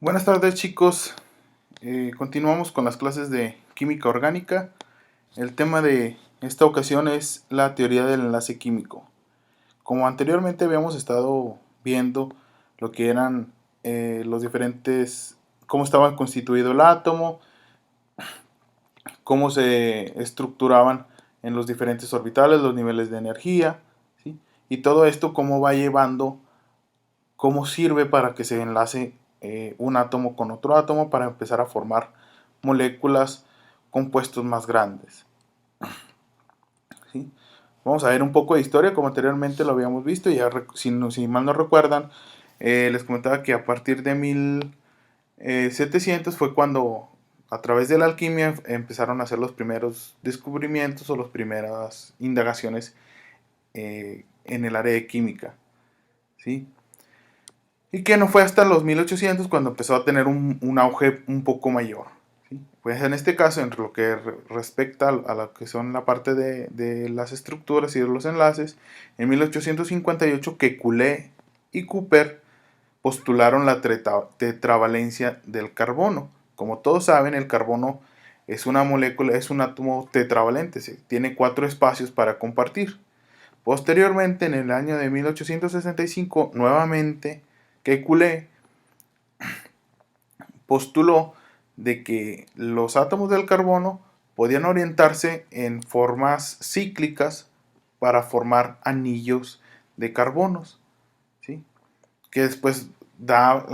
Buenas tardes chicos. Continuamos con las clases de química orgánica. El tema de esta ocasión es la teoría del enlace químico. Como anteriormente habíamos estado viendo lo que eran los diferentes, cómo estaba constituido el átomo, cómo se estructuraban en los diferentes orbitales, los niveles de energía, ¿sí? Y todo esto cómo va llevando, cómo sirve para que se enlace un átomo con otro átomo para empezar a formar moléculas, compuestos más grandes, ¿sí? Vamos a ver un poco de historia como anteriormente lo habíamos visto. Ya si mal no recuerdan, les comentaba que a partir de 1700 fue cuando a través de la alquimia empezaron a hacer los primeros descubrimientos o las primeras indagaciones en el área de química, ¿sí? Y que no fue hasta los 1800 cuando empezó a tener un auge un poco mayor, ¿sí? Pues en este caso, en lo que respecta a lo que son la parte de las estructuras y de los enlaces, en 1858 Kekulé y Cooper postularon la tetravalencia del carbono. Como todos saben, el carbono es una molécula, es un átomo tetravalente, tiene 4 espacios para compartir. Posteriormente, en el año de 1865, nuevamente Kekulé postuló de que los átomos del carbono podían orientarse en formas cíclicas para formar anillos de carbonos, ¿sí? Que después da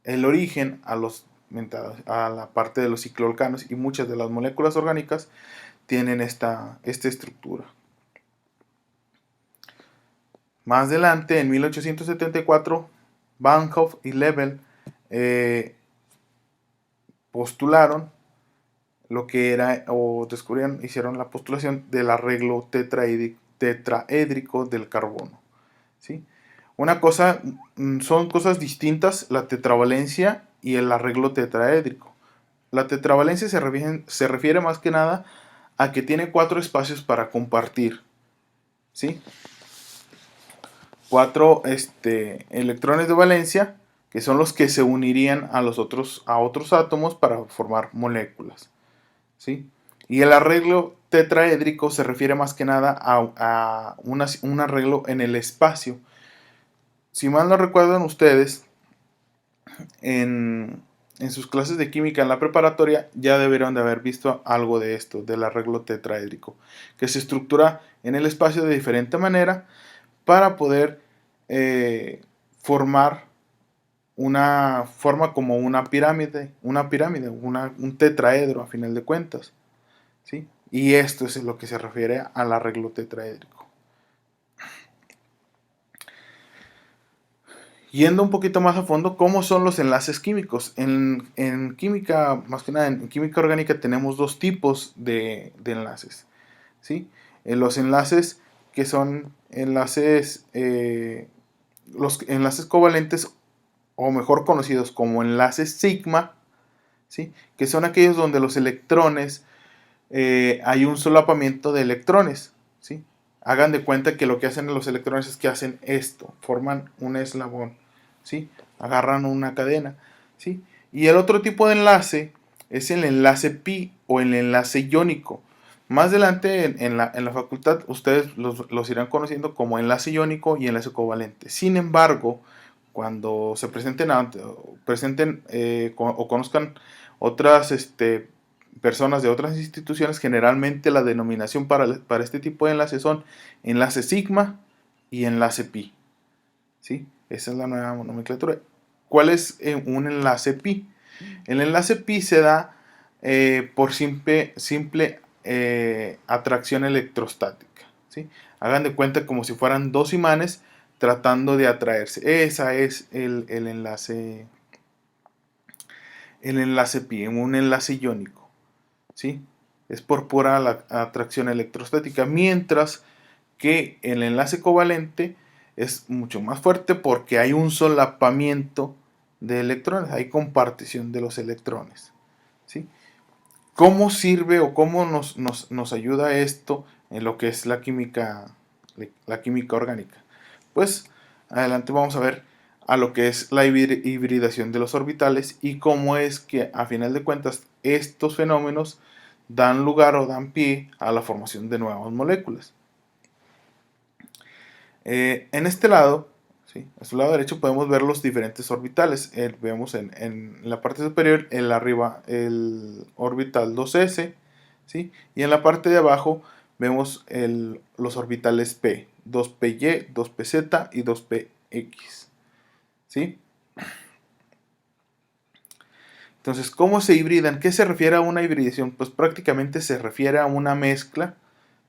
el origen a la parte de los cicloalcanos, y muchas de las moléculas orgánicas tienen esta estructura. Más adelante, en 1874, Van Hoff y Lebel postularon lo que era, o descubrieron, hicieron la postulación del arreglo tetraédrico del carbono, ¿sí? Una cosa, son cosas distintas la tetravalencia y el arreglo tetraédrico. La tetravalencia se refiere más que nada a que tiene 4 espacios para compartir, ¿sí? 4 electrones de valencia, que son los que se unirían a otros átomos para formar moléculas, ¿sí? Y el arreglo tetraédrico se refiere más que nada a un arreglo en el espacio. Si mal no recuerdan ustedes, en sus clases de química en la preparatoria ya deberían de haber visto algo de esto, del arreglo tetraédrico, que se estructura en el espacio de diferente manera para poder formar una forma como un tetraedro a final de cuentas, ¿sí? Y esto es lo que se refiere al arreglo tetraédrico. Yendo un poquito más a fondo, ¿cómo son los enlaces químicos? En química, más que nada en química orgánica, tenemos dos tipos de enlaces, ¿sí? Los enlaces que son los enlaces covalentes, o mejor conocidos como enlaces sigma, ¿sí? Que son aquellos donde los electrones, hay un solapamiento de electrones, ¿sí? Hagan de cuenta que lo que hacen los electrones es que hacen esto, forman un eslabón, ¿sí? Agarran una cadena, ¿sí? Y el otro tipo de enlace es el enlace pi o el enlace iónico. Más adelante en la facultad ustedes los irán conociendo como enlace iónico y enlace covalente. Sin embargo, cuando se presenten o conozcan otras personas de otras instituciones, generalmente la denominación para este tipo de enlaces son enlace sigma y enlace pi, ¿sí? Esa es la nueva nomenclatura. ¿Cuál es un enlace pi? El enlace pi se da por simple atracción electrostática, ¿sí? Hagan de cuenta como si fueran dos imanes tratando de atraerse. Esa es el enlace pi, un enlace iónico, ¿sí? Es por pura atracción electrostática, mientras que el enlace covalente es mucho más fuerte porque hay un solapamiento de electrones, hay compartición de los electrones, ¿sí? ¿Cómo sirve o cómo nos ayuda esto en lo que es la química orgánica? Pues adelante vamos a ver a lo que es la hibridación de los orbitales y cómo es que a final de cuentas estos fenómenos dan lugar o dan pie a la formación de nuevas moléculas. En este lado, ¿sí?, a su lado derecho podemos ver los diferentes orbitales. Vemos en la parte superior, arriba, el orbital 2s, ¿sí?, y en la parte de abajo vemos los orbitales P, 2py, 2pz y 2px, ¿sí? Entonces, ¿cómo se hibridan? ¿Qué se refiere a una hibridación? Pues prácticamente se refiere a una mezcla,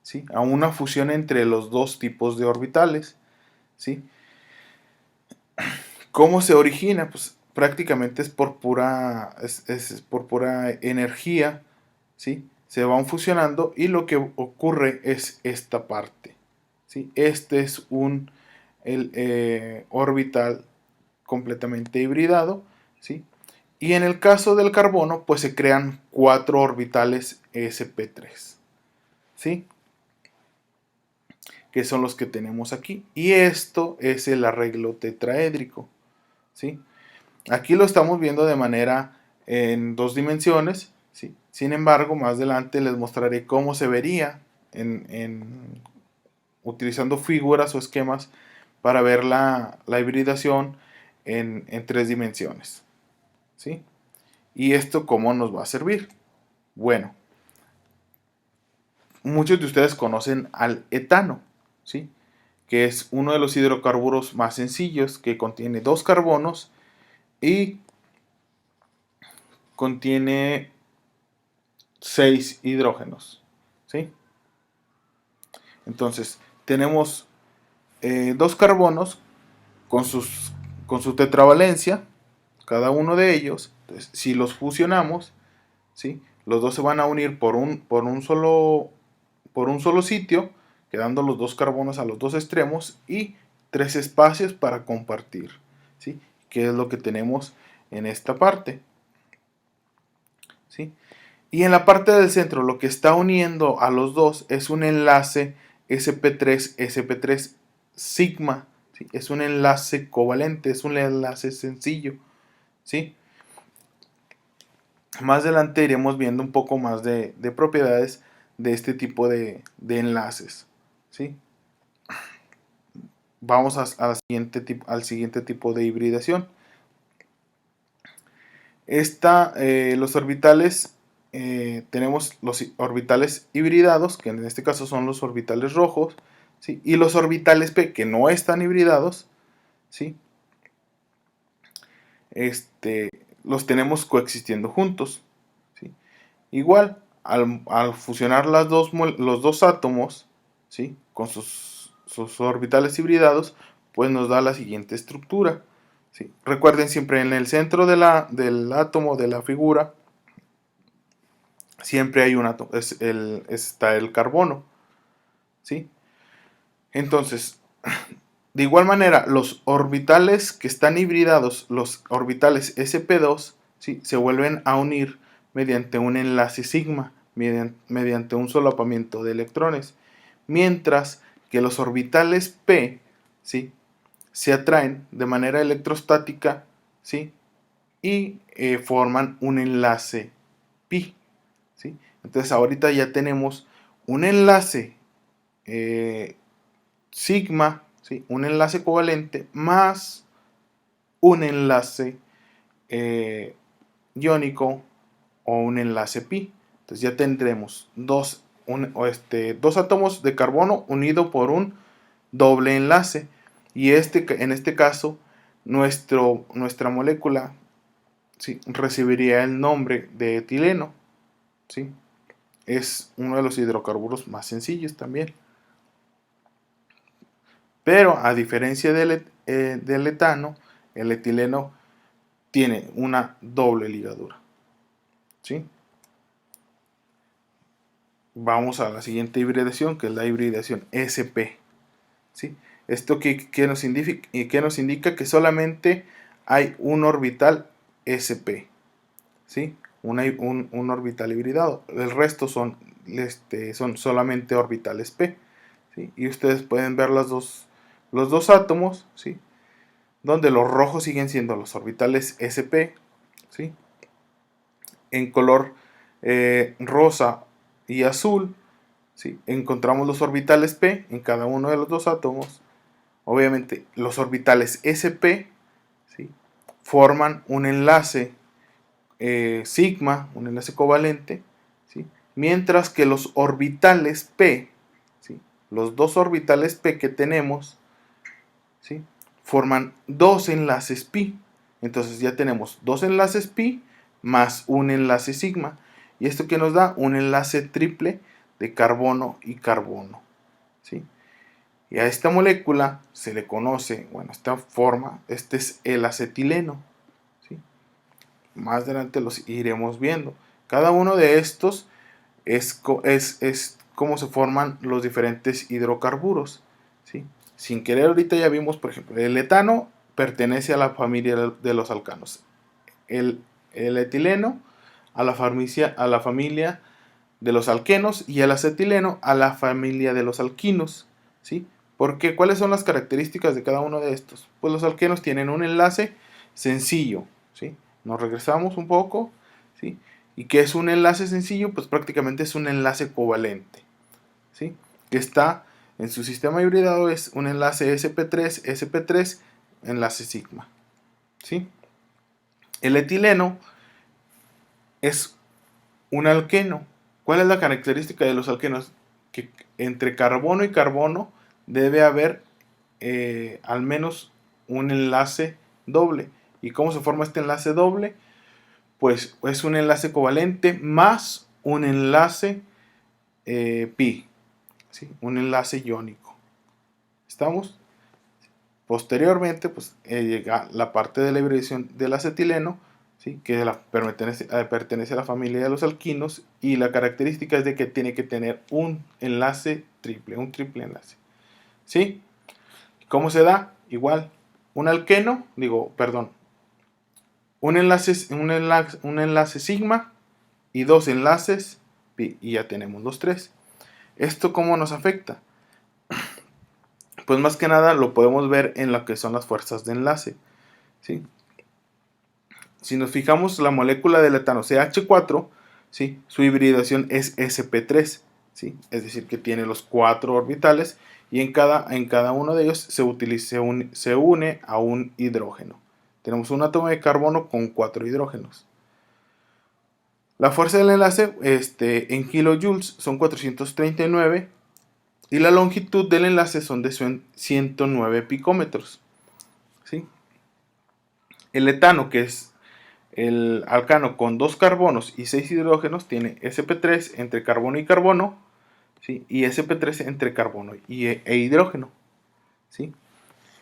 ¿sí?, a una fusión entre los dos tipos de orbitales, ¿sí? ¿Cómo se origina? Pues prácticamente es por pura energía, ¿sí? Se van fusionando y lo que ocurre es esta parte, ¿sí? Este es el orbital completamente hibridado, ¿sí? Y en el caso del carbono, pues se crean 4 orbitales sp3, ¿sí?, que son los que tenemos aquí. Y esto es el arreglo tetraédrico, ¿sí? Aquí lo estamos viendo de manera en 2 dimensiones, ¿sí? Sin embargo, más adelante les mostraré cómo se vería utilizando figuras o esquemas para ver la hibridación en 3 dimensiones, ¿sí? ¿Y esto cómo nos va a servir? Bueno, muchos de ustedes conocen al etano, ¿sí?, que es uno de los hidrocarburos más sencillos, que contiene 2 carbonos y contiene 6 hidrógenos, ¿sí? Entonces, tenemos 2 carbonos con, con su tetravalencia, cada uno de ellos. Entonces, si los fusionamos, ¿sí?, los dos se van a unir por un solo sitio, quedando los 2 carbonos a los 2 extremos y 3 espacios para compartir, ¿sí?, que es lo que tenemos en esta parte, ¿sí? Y en la parte del centro, lo que está uniendo a los dos es un enlace sp3 sigma, ¿sí? Es un enlace covalente, es un enlace sencillo, ¿sí? Más adelante iremos viendo un poco más de propiedades de este tipo de enlaces, ¿sí? Vamos al siguiente tipo de hibridación. Los orbitales, tenemos los orbitales hibridados, que en este caso son los orbitales rojos, ¿sí?, y los orbitales P, que no están hibridados, ¿sí?, los tenemos coexistiendo juntos, ¿sí? Igual, al fusionar los dos átomos, ¿sí?, con sus orbitales hibridados, pues nos da la siguiente estructura, ¿sí? Recuerden, siempre en el centro del átomo de la figura siempre hay un átomo, está el carbono, ¿sí? Entonces, de igual manera, los orbitales que están hibridados, los orbitales sp2, ¿sí?, se vuelven a unir mediante un enlace sigma, mediante un solapamiento de electrones, mientras que los orbitales p, ¿sí?, se atraen de manera electrostática, ¿sí?, y forman un enlace pi, ¿sí? Entonces ahorita ya tenemos un enlace sigma, ¿sí?, un enlace covalente más un enlace iónico o un enlace pi. Entonces ya tendremos dos átomos de carbono unido por un doble enlace, y en este caso nuestra molécula, ¿sí?, recibiría el nombre de etileno, ¿sí? Es uno de los hidrocarburos más sencillos también. Pero a diferencia del etano, el etileno tiene una doble ligadura, ¿sí? Vamos a la siguiente hibridación, que es la hibridación sp, ¿sí? Esto que nos indica que solamente hay un orbital sp, ¿sí? Un orbital hibridado. El resto son solamente orbitales p, ¿sí? Y ustedes pueden ver los dos átomos, ¿sí?, donde los rojos siguen siendo los orbitales sp, ¿sí? En color rosa y azul, ¿sí? Encontramos los orbitales p en cada uno de los dos átomos. Obviamente los orbitales sp, ¿sí?, forman un enlace sigma, un enlace covalente, ¿sí?, mientras que los orbitales p, ¿sí?, los dos orbitales p que tenemos, ¿sí?, forman dos enlaces pi. Entonces ya tenemos dos enlaces pi más un enlace sigma. ¿Y esto que nos da? Un enlace triple de carbono y carbono, ¿sí? Y a esta molécula se le conoce, bueno, esta forma, este es el acetileno, ¿sí? Más adelante los iremos viendo. Cada uno de estos es cómo se forman los diferentes hidrocarburos, ¿sí? Sin querer, ahorita ya vimos, por ejemplo, el etano pertenece a la familia de los alcanos. El etileno a la familia de los alquenos y el acetileno a la familia de los alquinos, ¿sí? Porque, ¿cuáles son las características de cada uno de estos? Pues los alquenos tienen un enlace sencillo, ¿sí? Nos regresamos un poco, ¿sí? ¿Y qué es un enlace sencillo? Pues prácticamente es un enlace covalente, ¿sí? Que está en su sistema hibridado, es un enlace sp3, enlace sigma, ¿sí? El etileno es un alqueno. ¿Cuál es la característica de los alquenos? Que entre carbono y carbono debe haber al menos un enlace doble. ¿Y cómo se forma este enlace doble? Pues es un enlace covalente más un enlace pi, ¿sí?, un enlace iónico. ¿Estamos? Posteriormente, pues llega la parte de la hibridación del acetileno, ¿sí?, que pertenece a la familia de los alquinos, y la característica es de que tiene que tener un enlace triple, un triple enlace, ¿sí? ¿Cómo se da? Igual, un enlace sigma y dos enlaces pi, y ya tenemos los tres. ¿Esto cómo nos afecta? Pues más que nada lo podemos ver en lo que son las fuerzas de enlace, ¿sí? Si nos fijamos, la molécula del etano CH4, ¿sí?, su hibridación es sp3, ¿sí?, es decir, que tiene los cuatro orbitales, y en cada uno de ellos se une a un hidrógeno. Tenemos un átomo de carbono con 4 hidrógenos. La fuerza del enlace en kilojoules son 439, y la longitud del enlace son de 109 picómetros, ¿sí? El etano, que es el alcano con 2 carbonos y 6 hidrógenos, tiene sp3 entre carbono y carbono, ¿sí?, y sp3 entre carbono e hidrógeno, ¿sí?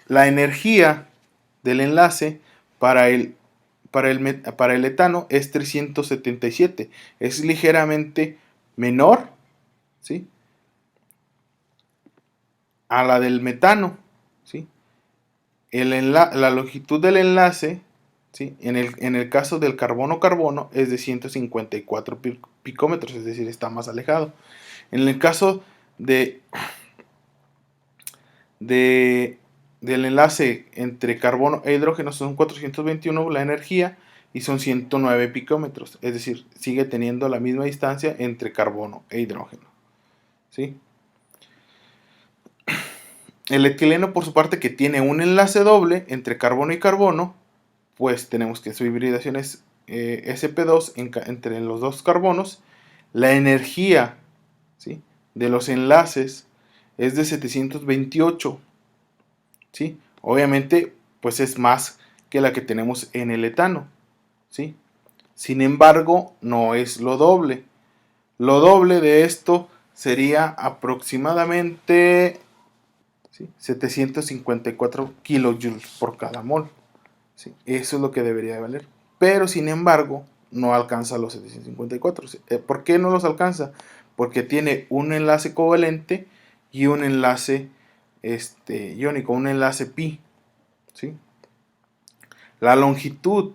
La energía del enlace para el etano es 377, es ligeramente menor, ¿sí?, a la del metano, ¿sí? La longitud del enlace, ¿sí?, en el caso del carbono-carbono es de 154 picómetros, es decir, está más alejado. En el caso del enlace entre carbono e hidrógeno son 421 la energía, y son 109 picómetros, es decir, sigue teniendo la misma distancia entre carbono e hidrógeno, ¿sí? El etileno, por su parte, que tiene un enlace doble entre carbono y carbono, pues tenemos que su hibridación es sp2 entre los dos carbonos. La energía, ¿sí?, de los enlaces es de 728, ¿sí? Obviamente, pues es más que la que tenemos en el etano, ¿sí? Sin embargo, no es lo doble. Lo doble de esto sería aproximadamente, ¿sí?, 754 kilojoules por cada mol, ¿sí? Eso es lo que debería de valer. Pero sin embargo, no alcanza los 754. ¿Por qué no los alcanza? Porque tiene un enlace covalente y un enlace iónico, un enlace pi, ¿sí? La longitud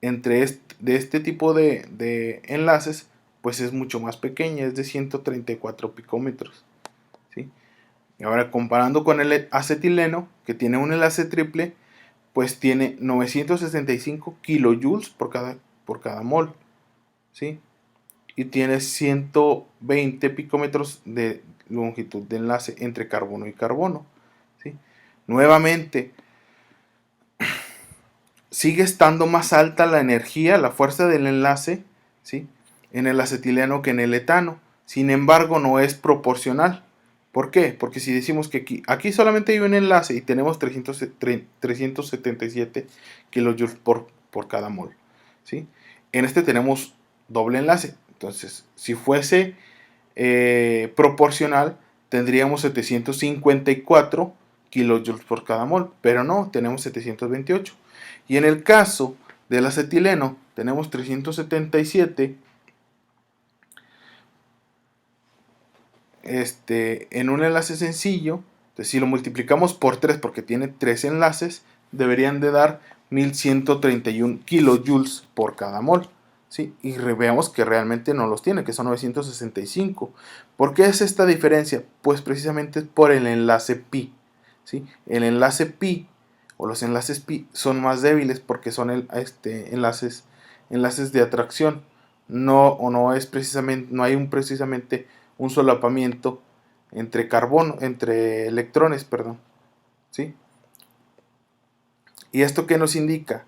de este tipo de enlaces pues es mucho más pequeña, es de 134 picómetros, ¿sí? Y ahora, comparando con el acetileno, que tiene un enlace triple, pues tiene 965 kilojoules por cada mol, ¿sí? Y tiene 120 picómetros de longitud de enlace entre carbono y carbono, ¿sí? Nuevamente, sigue estando más alta la energía, la fuerza del enlace, ¿sí? En el acetileno que en el etano. Sin embargo, no es proporcional. ¿Por qué? Porque si decimos que aquí solamente hay un enlace y tenemos 377 kilojoules por cada mol, ¿sí? En este tenemos doble enlace. Entonces, si fuese proporcional, tendríamos 754 kilojoules por cada mol, pero no, tenemos 728. Y en el caso del acetileno, tenemos 377 en un enlace sencillo. Entonces, si lo multiplicamos por 3 porque tiene 3 enlaces, deberían de dar 1131 kilojoules por cada mol, ¿sí? Y veamos que realmente no los tiene, que son 965. ¿Por qué es esta diferencia? Pues precisamente por el enlace pi, ¿sí? El enlace pi o los enlaces pi son más débiles porque son enlaces de atracción. No es precisamente, no hay precisamente un solapamiento entre electrones, perdón, ¿sí? ¿Y esto qué nos indica?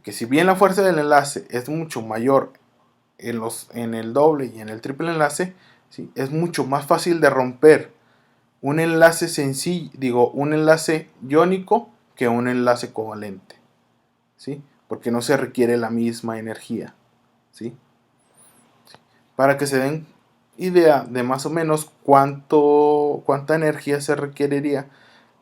Que si bien la fuerza del enlace es mucho mayor en el doble y en el triple enlace, ¿sí? Es mucho más fácil de romper un enlace sencillo, un enlace iónico que un enlace covalente, ¿sí? Porque no se requiere la misma energía, ¿sí? Para que se den idea de más o menos cuánta energía se requeriría,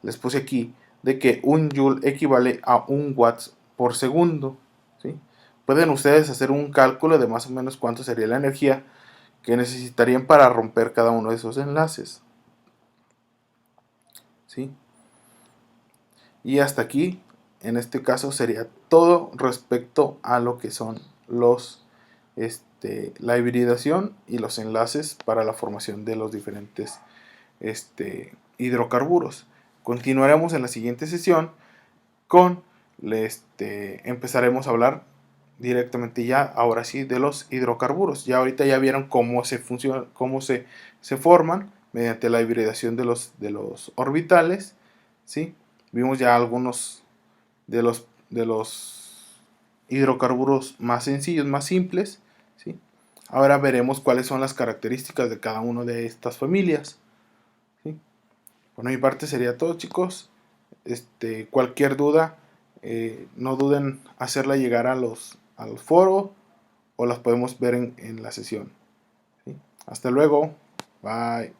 les puse aquí de que un joule equivale a 1 watts por segundo, ¿sí? Pueden ustedes hacer un cálculo de más o menos cuánto sería la energía que necesitarían para romper cada uno de esos enlaces, ¿sí? Y hasta aquí, en este caso, sería todo respecto a lo que son la hibridación y los enlaces para la formación de los diferentes hidrocarburos. Continuaremos en la siguiente sesión con, empezaremos a hablar directamente ya, ahora sí, de los hidrocarburos. Ya ahorita ya vieron cómo se funciona, se forman mediante la hibridación de los orbitales, ¿sí? Vimos ya algunos de los hidrocarburos más sencillos, más simples, ¿sí? Ahora veremos cuáles son las características de cada una de estas familias, ¿sí? Por mi parte sería todo, chicos. Cualquier duda, no duden hacerla llegar al foro o las podemos ver en la sesión, ¿sí? Hasta luego. Bye.